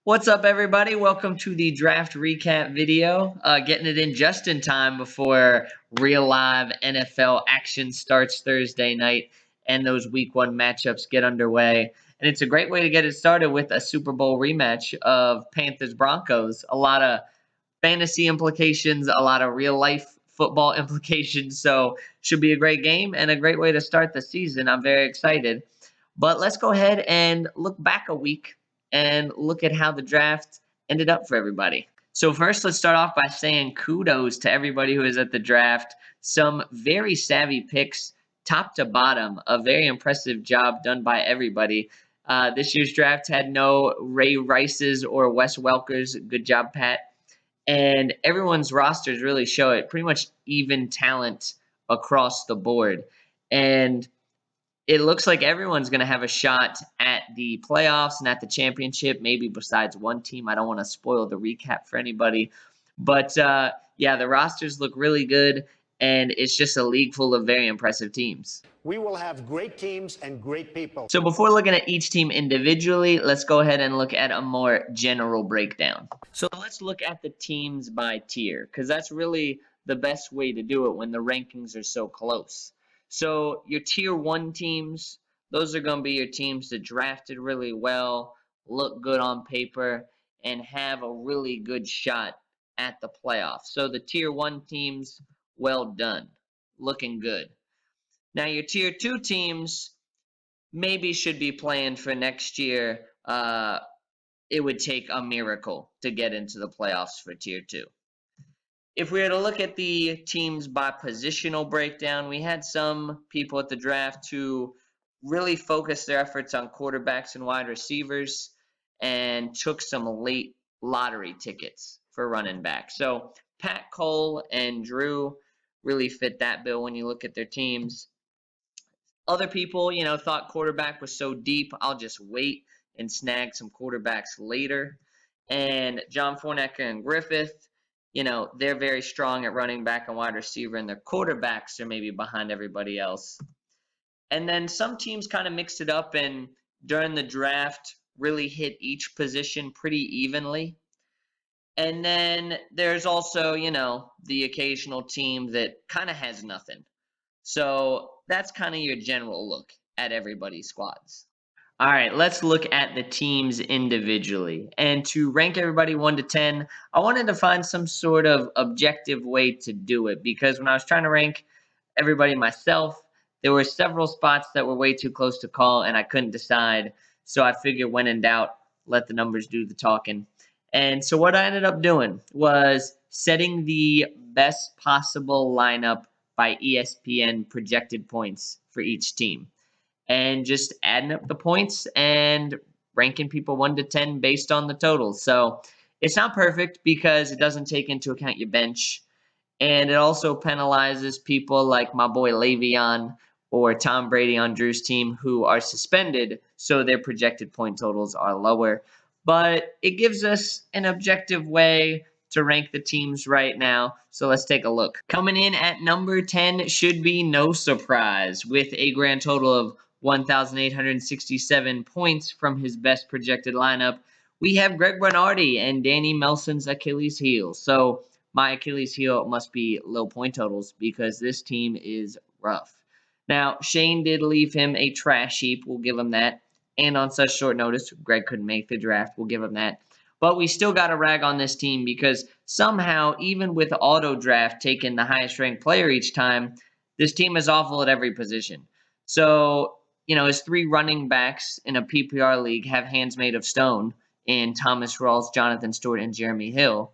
What's up, everybody? Welcome to the draft recap video. Getting it in just in time before real live NFL action starts Thursday night and those week one matchups get underway. And it's a great way to get it started with a Super Bowl rematch of Panthers Broncos. A lot of fantasy implications, a lot of real life football implications. So, should be a great game and a great way to start the season. I'm very excited. But let's go ahead and look back a week and look at how the draft ended up for everybody. So, first, let's start off by saying kudos to everybody who is at the draft. Some very savvy picks, top to bottom. A very impressive job done by everybody. This year's draft had no Ray Rices or Wes Welkers. Good job, Pat. And everyone's rosters really show it. Pretty much even talent across the board. And it looks like everyone's going to have a shot at the playoffs and at the championship, maybe besides one team. I don't want to spoil the recap for anybody. But yeah, the rosters look really good, and it's just a league full of very impressive teams. We will have great teams and great people. So before looking at each team individually, let's go ahead and look at a more general breakdown. So let's look at the teams by tier, because that's really the best way to do it when the rankings are so close. So your tier 1 teams, those are going to be your teams that drafted really well, look good on paper, and have a really good shot at the playoffs. So the tier 1 teams, well done, looking good. Now your tier 2 teams maybe should be playing for next year. It would take a miracle to get into the playoffs for tier 2. If we were to look at the teams by positional breakdown, we had some people at the draft who really focused their efforts on quarterbacks and wide receivers and took some late lottery tickets for running back. So Pat Cole and Drew really fit that bill when you look at their teams. Other people, thought quarterback was so deep, I'll just wait and snag some quarterbacks later. And John Fournette and Griffith, they're very strong at running back and wide receiver, and their quarterbacks are maybe behind everybody else. And then some teams kind of mixed it up and during the draft really hit each position pretty evenly. And then there's also, the occasional team that kind of has nothing. So that's kind of your general look at everybody's squads. All right, let's look at the teams individually. And to rank everybody 1 to 10, I wanted to find some sort of objective way to do it, because when I was trying to rank everybody myself, there were several spots that were way too close to call and I couldn't decide. So I figured when in doubt, let the numbers do the talking. And so what I ended up doing was setting the best possible lineup by ESPN projected points for each team, and just adding up the points and ranking people 1 to 10 based on the totals. So it's not perfect because it doesn't take into account your bench, and it also penalizes people like my boy Le'Veon or Tom Brady on Drew's team who are suspended, so their projected point totals are lower. But it gives us an objective way to rank the teams right now. So let's take a look. Coming in at number 10 should be no surprise, with a grand total of 1,867 points from his best projected lineup. We have Greg Bernardi and Danny Melson's Achilles heel. So my Achilles heel must be low point totals because this team is rough. Now, Shane did leave him a trash heap. We'll give him that. And on such short notice, Greg couldn't make the draft. We'll give him that. But we still got to rag on this team because somehow, even with auto draft taking the highest ranked player each time, this team is awful at every position. So, his 3 running backs in a PPR league have hands made of stone in Thomas Rawls, Jonathan Stewart, and Jeremy Hill.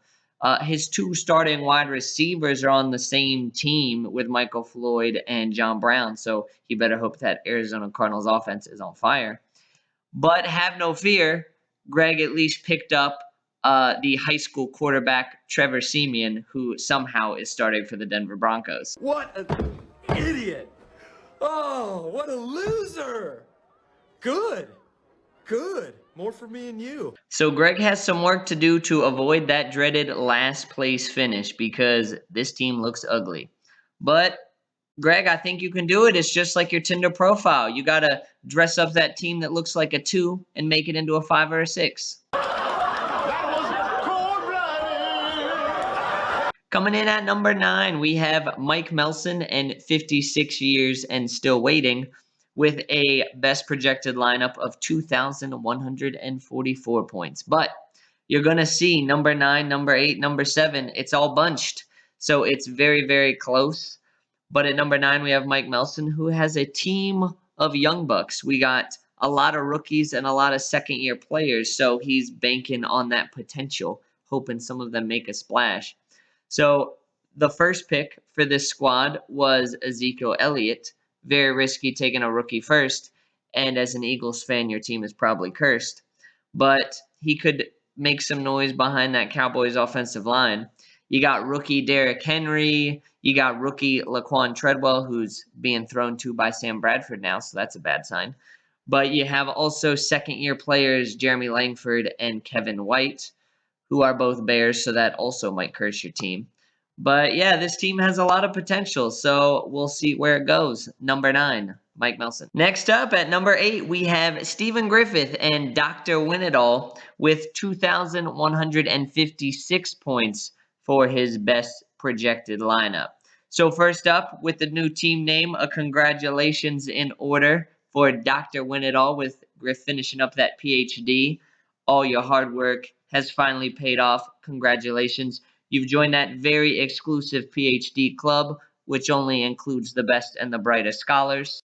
His 2 starting wide receivers are on the same team with Michael Floyd and John Brown, so you better hope that Arizona Cardinals offense is on fire. But have no fear, Greg at least picked up the high school quarterback Trevor Siemian, who somehow is starting for the Denver Broncos. What an idiot! Oh, what a loser! Good. More for me and you. So Greg has some work to do to avoid that dreaded last place finish because this team looks ugly. But Greg, I think you can do it. It's just like your Tinder profile. You got to dress up that team that looks like a 2 and make it into a 5 or a 6. Coming in at number 9, we have Mike Melson and 56 years and still waiting with a best projected lineup of 2,144 points. But you're going to see number 9, number 8, number 7, it's all bunched. So it's very, very close. But at number 9, we have Mike Melson, who has a team of young bucks. We got a lot of rookies and a lot of second-year players, so he's banking on that potential, hoping some of them make a splash. So the first pick for this squad was Ezekiel Elliott. Very risky taking a rookie first, and as an Eagles fan, your team is probably cursed. But he could make some noise behind that Cowboys offensive line. You got rookie Derrick Henry. You got rookie Laquan Treadwell, who's being thrown to by Sam Bradford now, so that's a bad sign. But you have also second-year players Jeremy Langford and Kevin White, who are both Bears, so that also might curse your team. But yeah, this team has a lot of potential, so we'll see where it goes. Number 9, Mike Melson. Next up at number 8, we have Stephen Griffith and Dr. Win-It-All with 2,156 points for his best projected lineup. So first up, with the new team name, a congratulations in order for Dr. Win-It-All, with Griff finishing up that PhD. All your hard work has finally paid off. Congratulations. You've joined that very exclusive PhD club, which only includes the best and the brightest scholars.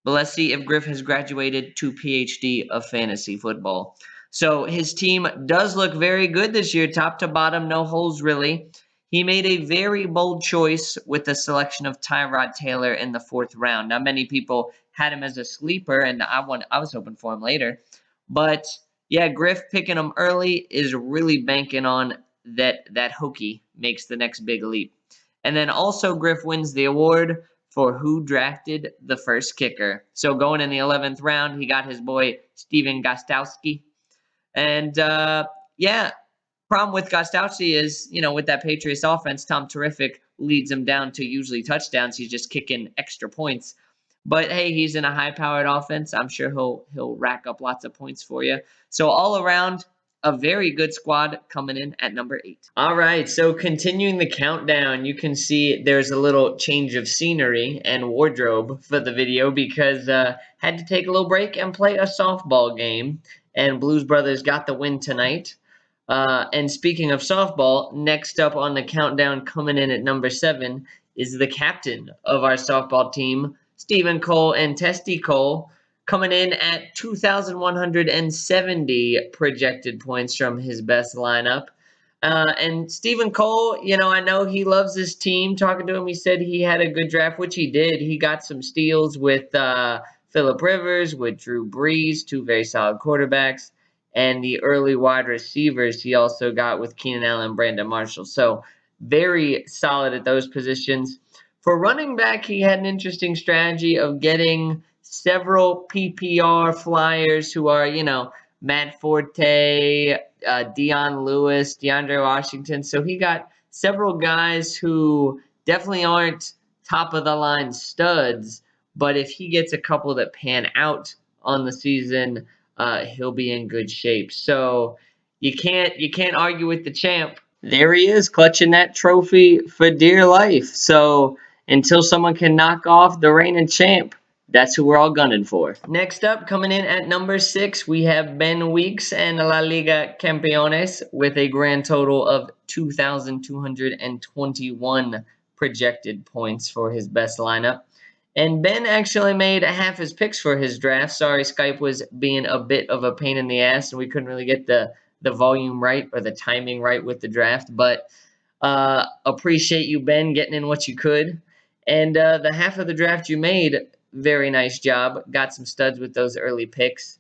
But let's see if Griff has graduated to PhD of fantasy football. So his team does look very good this year, top to bottom, no holes really. He made a very bold choice with the selection of Tyrod Taylor in the 4th round. Now, many people had him as a sleeper, and I was hoping for him later. But yeah, Griff picking him early is really banking on that Hokie makes the next big leap. And then also Griff wins the award for who drafted the first kicker. So going in the 11th round, he got his boy Stephen Gostkowski. And yeah, problem with Gostkowski is, with that Patriots offense, Tom Terrific leads him down to usually touchdowns. He's just kicking extra points. But hey, he's in a high-powered offense. I'm sure he'll rack up lots of points for you. So all around, a very good squad coming in at number 8. All right, so continuing the countdown, you can see there's a little change of scenery and wardrobe for the video because had to take a little break and play a softball game, and Blues Brothers got the win tonight. And speaking of softball, next up on the countdown coming in at number 7 is the captain of our softball team, Stephen Cole and Testy Cole, coming in at 2,170 projected points from his best lineup. And Stephen Cole, I know he loves his team. Talking to him, he said he had a good draft, which he did. He got some steals with Phillip Rivers, with Drew Brees, 2 very solid quarterbacks. And the early wide receivers he also got with Keenan Allen and Brandon Marshall. So very solid at those positions. For running back, he had an interesting strategy of getting several PPR flyers who are, Matt Forte, Dion Lewis, DeAndre Washington. So he got several guys who definitely aren't top-of-the-line studs, but if he gets a couple that pan out on the season, he'll be in good shape. So you can't argue with the champ. There he is, clutching that trophy for dear life. So until someone can knock off the reigning champ, that's who we're all gunning for. Next up, coming in at number 6, we have Ben Weeks and La Liga Campeones with a grand total of 2,221 projected points for his best lineup. And Ben actually made half his picks for his draft. Sorry, Skype was being a bit of a pain in the ass, and we couldn't really get the volume right or the timing right with the draft. But appreciate you, Ben, getting in what you could. And the half of the draft you made, very nice job. Got some studs with those early picks.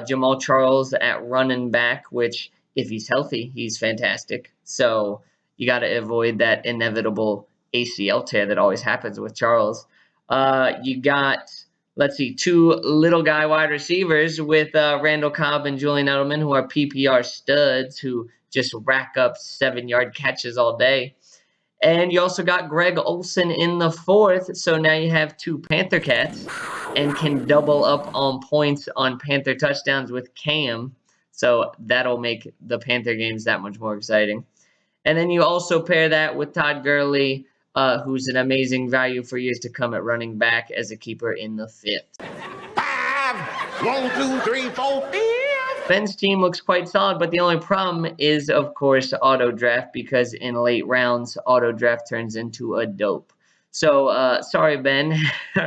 Jamal Charles at running back, which if he's healthy, he's fantastic. So you got to avoid that inevitable ACL tear that always happens with Charles. You got, 2 little guy wide receivers with Randall Cobb and Julian Edelman, who are PPR studs who just rack up 7-yard catches all day. And you also got Greg Olsen in the 4th, so now you have 2 Panther Cats and can double up on points on Panther touchdowns with Cam. So that'll make the Panther games that much more exciting. And then you also pair that with Todd Gurley, who's an amazing value for years to come at running back as a keeper in the 5th. 1, 2, 3, 4, 5. Ben's team looks quite solid, but the only problem is, of course, auto draft, because in late rounds, auto draft turns into a dope. So, sorry, Ben,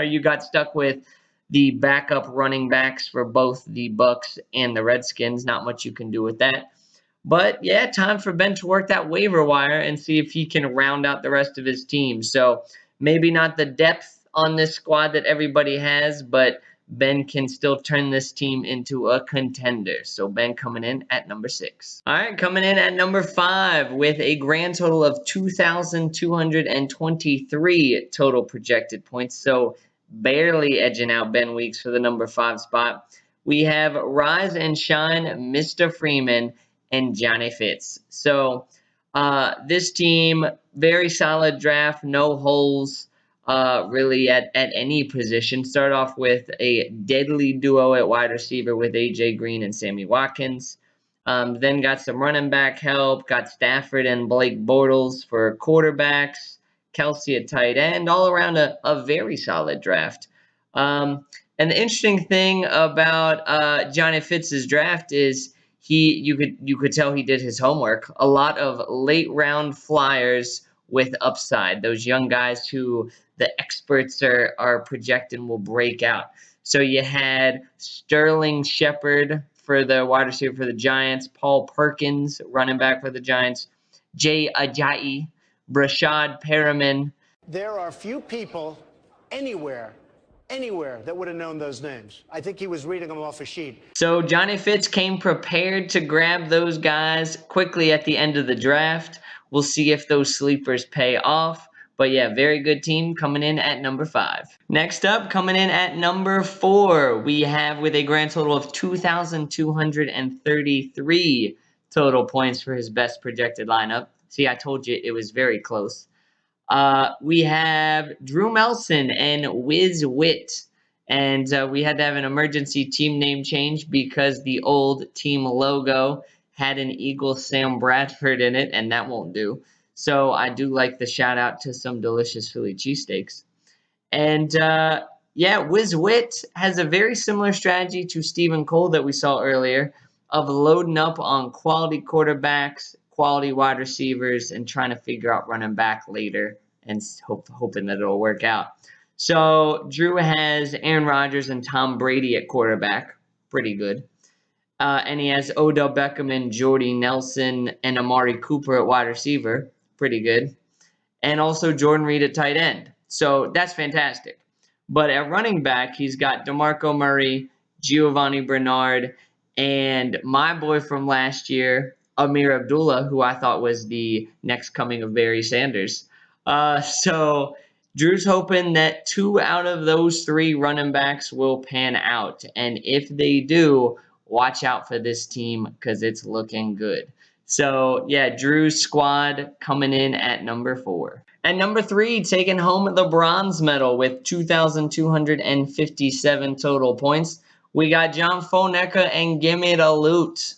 you got stuck with the backup running backs for both the Bucks and the Redskins. Not much you can do with that. But yeah, time for Ben to work that waiver wire and see if he can round out the rest of his team. So maybe not the depth on this squad that everybody has, but Ben can still turn this team into a contender. So Ben coming in at number 6. All right, coming in at number 5 with a grand total of 2,223 total projected points. So barely edging out Ben Weeks for the number 5 spot. We have Rise and Shine, Mr. Freeman, and Johnny Fitz. So this team, very solid draft, no holes really at any position. Start off with a deadly duo at wide receiver with A.J. Green and Sammy Watkins. Then got some running back help, got Stafford and Blake Bortles for quarterbacks, Kelsey at tight end, all around a very solid draft. And the interesting thing about Johnny Fitz's draft is you could tell he did his homework. A lot of late round flyers with upside. Those young guys who the experts are projecting will break out. So you had Sterling Shepard for the wide receiver for the Giants, Paul Perkins, running back for the Giants, Jay Ajayi, Brashad Perriman. There are few people anywhere that would have known those names. I think he was reading them off a sheet. So Johnny Fitz came prepared to grab those guys quickly at the end of the draft. We'll see if those sleepers pay off. But yeah, very good team coming in at number 5. Next up, coming in at number 4, we have with a grand total of 2,233 total points for his best projected lineup. See, I told you it was very close. We have Drew Melson and Wiz Witt. And we had to have an emergency team name change because the old team logo had an Eagle Sam Bradford in it, and that won't do. So I do like the shout out to some delicious Philly cheesesteaks. And yeah, Wiz Witt has a very similar strategy to Stephen Cole that we saw earlier of loading up on quality quarterbacks, quality wide receivers, and trying to figure out running back later and hoping that it'll work out. So Drew has Aaron Rodgers and Tom Brady at quarterback. Pretty good. And he has Odell Beckham and Jordy Nelson and Amari Cooper at wide receiver. Pretty good. And also Jordan Reed at tight end. So that's fantastic. But at running back, he's got DeMarco Murray, Giovanni Bernard, and my boy from last year, Amir Abdullah, who I thought was the next coming of Barry Sanders. So Drew's hoping that 2 out of those 3 running backs will pan out. And if they do, watch out for this team because it's looking good. So, yeah, Drew's squad coming in at number 4. At number 3, taking home the bronze medal with 2,257 total points, we got John Fonecca and Gimme the Loot.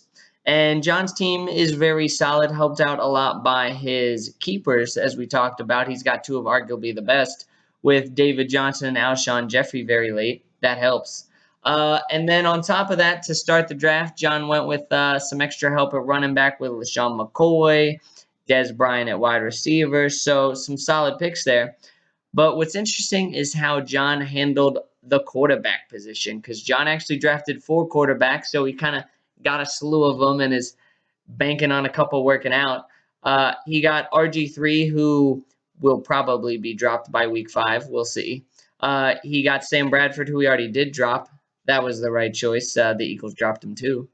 And John's team is very solid, helped out a lot by his keepers, as we talked about. He's got 2 of arguably the best, with David Johnson and Alshon Jeffrey very late. That helps. And then on top of that, to start the draft, John went with some extra help at running back with LaShawn McCoy, Dez Bryant at wide receiver. So some solid picks there. But what's interesting is how John handled the quarterback position, because John actually drafted 4 quarterbacks, so he kind of got a slew of them and is banking on a couple working out. He got RG3, who will probably be dropped by week 5. We'll see. He got Sam Bradford, who he already did drop. That was the right choice. The Eagles dropped him too.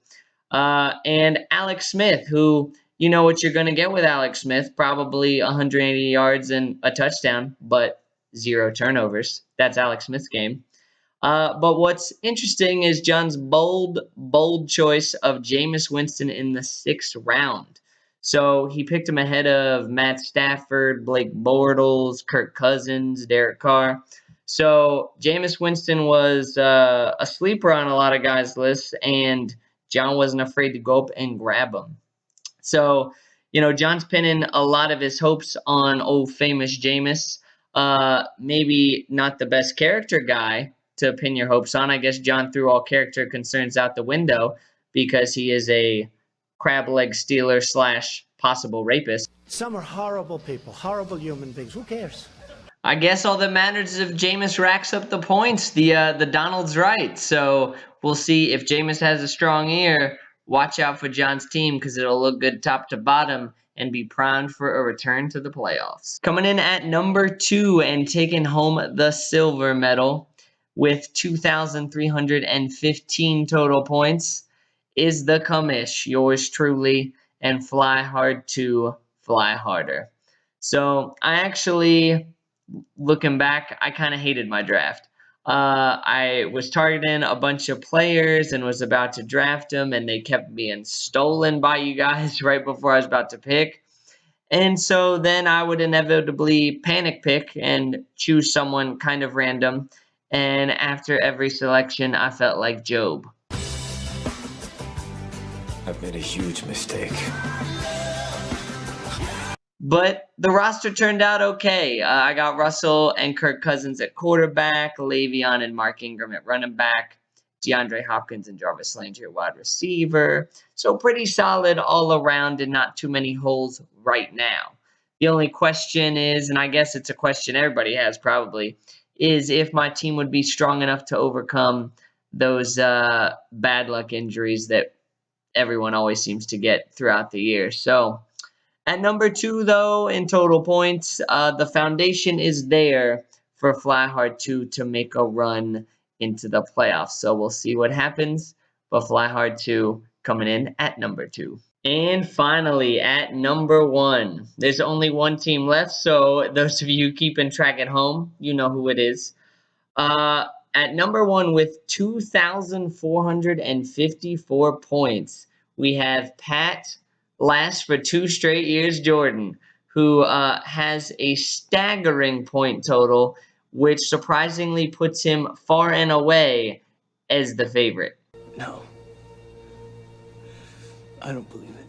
And Alex Smith, who you know what you're going to get with Alex Smith, probably 180 yards and a touchdown, but 0 turnovers. That's Alex Smith's game. But what's interesting is John's bold choice of Jameis Winston in the 6th round. So he picked him ahead of Matt Stafford, Blake Bortles, Kirk Cousins, Derek Carr. So Jameis Winston was a sleeper on a lot of guys' lists, and John wasn't afraid to go up and grab him. So, John's pinning a lot of his hopes on old famous Jameis. Maybe not the best character guy to pin your hopes on. I guess John threw all character concerns out the window because he is a crab leg stealer / possible rapist. Some are horrible people, horrible human beings. Who cares? I guess all that matters is if Jameis racks up the points. The Donald's right. So we'll see if Jameis has a strong year. Watch out for John's team because it'll look good top to bottom and be primed for a return to the playoffs. Coming in at number 2 and taking home the silver medal with 2,315 total points is the Commish, yours truly, and Fly Hard to Fly Harder. So I actually, looking back, I kind of hated my draft. I was targeting a bunch of players and was about to draft them, and they kept being stolen by you guys right before I was about to pick. And so then I would inevitably panic pick and choose someone kind of random. And after every selection, I felt like Job. I've made a huge mistake. But the roster turned out okay. I got Russell and Kirk Cousins at quarterback, Le'Veon and Mark Ingram at running back, DeAndre Hopkins and Jarvis Landry at wide receiver. So pretty solid all around and not too many holes right now. The only question is, and I guess it's a question everybody has probably, is if my team would be strong enough to overcome those bad luck injuries that everyone always seems to get throughout the year. So at number 2, though, in total points, the foundation is there for Fly Hard 2 to make a run into the playoffs. So we'll see what happens. But Fly Hard 2 coming in at number 2. And finally, at number 1, there's only one team left. So those of you keeping track at home, you know who it is. At number 1 with 2,454 points, we have Pat Last for 2 straight years, Jordan, who has a staggering point total, which surprisingly puts him far and away as the favorite. No. I don't believe it.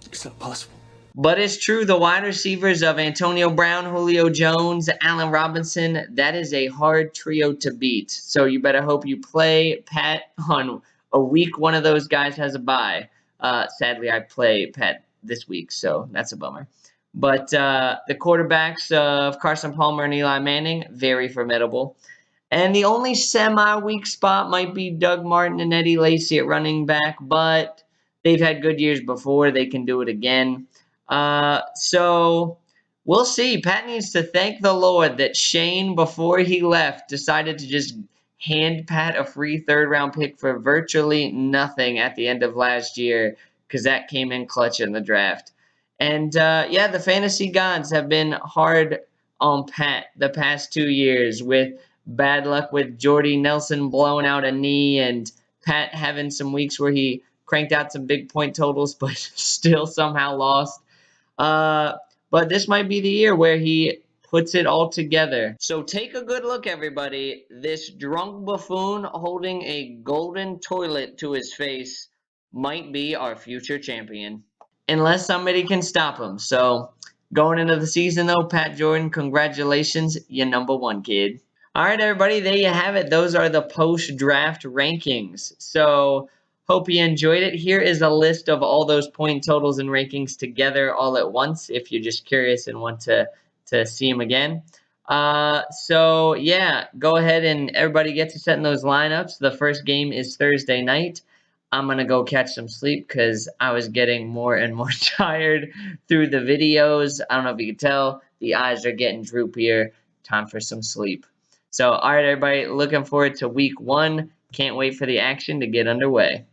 It's not possible. But it's true, the wide receivers of Antonio Brown, Julio Jones, Allen Robinson, that is a hard trio to beat. So you better hope you play Pat on a week one of those guys has a bye. Sadly, I play Pat this week, so that's a bummer. But the quarterbacks of Carson Palmer and Eli Manning, very formidable. And the only semi-weak spot might be Doug Martin and Eddie Lacy at running back, but they've had good years before. They can do it again. So we'll see. Pat needs to thank the Lord that Shane, before he left, decided to just hand Pat a free 3rd-round pick for virtually nothing at the end of last year, because that came in clutch in the draft. And yeah, the fantasy gods have been hard on Pat the past 2 years, with bad luck with Jordy Nelson blowing out a knee and Pat having some weeks where he cranked out some big point totals but still somehow lost. But this might be the year where he puts it all together. So take a good look, everybody. This drunk buffoon holding a golden toilet to his face might be our future champion, unless somebody can stop him. So going into the season, though, Pat Jordan, congratulations, you're number 1, kid. All right, everybody, there you have it. Those are the post-draft rankings. So hope you enjoyed it. Here is a list of all those point totals and rankings together all at once, if you're just curious and want to see them again. So yeah, go ahead and everybody get to setting those lineups. The first game is Thursday night. I'm gonna go catch some sleep because I was getting more and more tired through the videos. I don't know if you can tell, the eyes are getting droopier. Time for some sleep. So all right, everybody, looking forward to week 1. Can't wait for the action to get underway.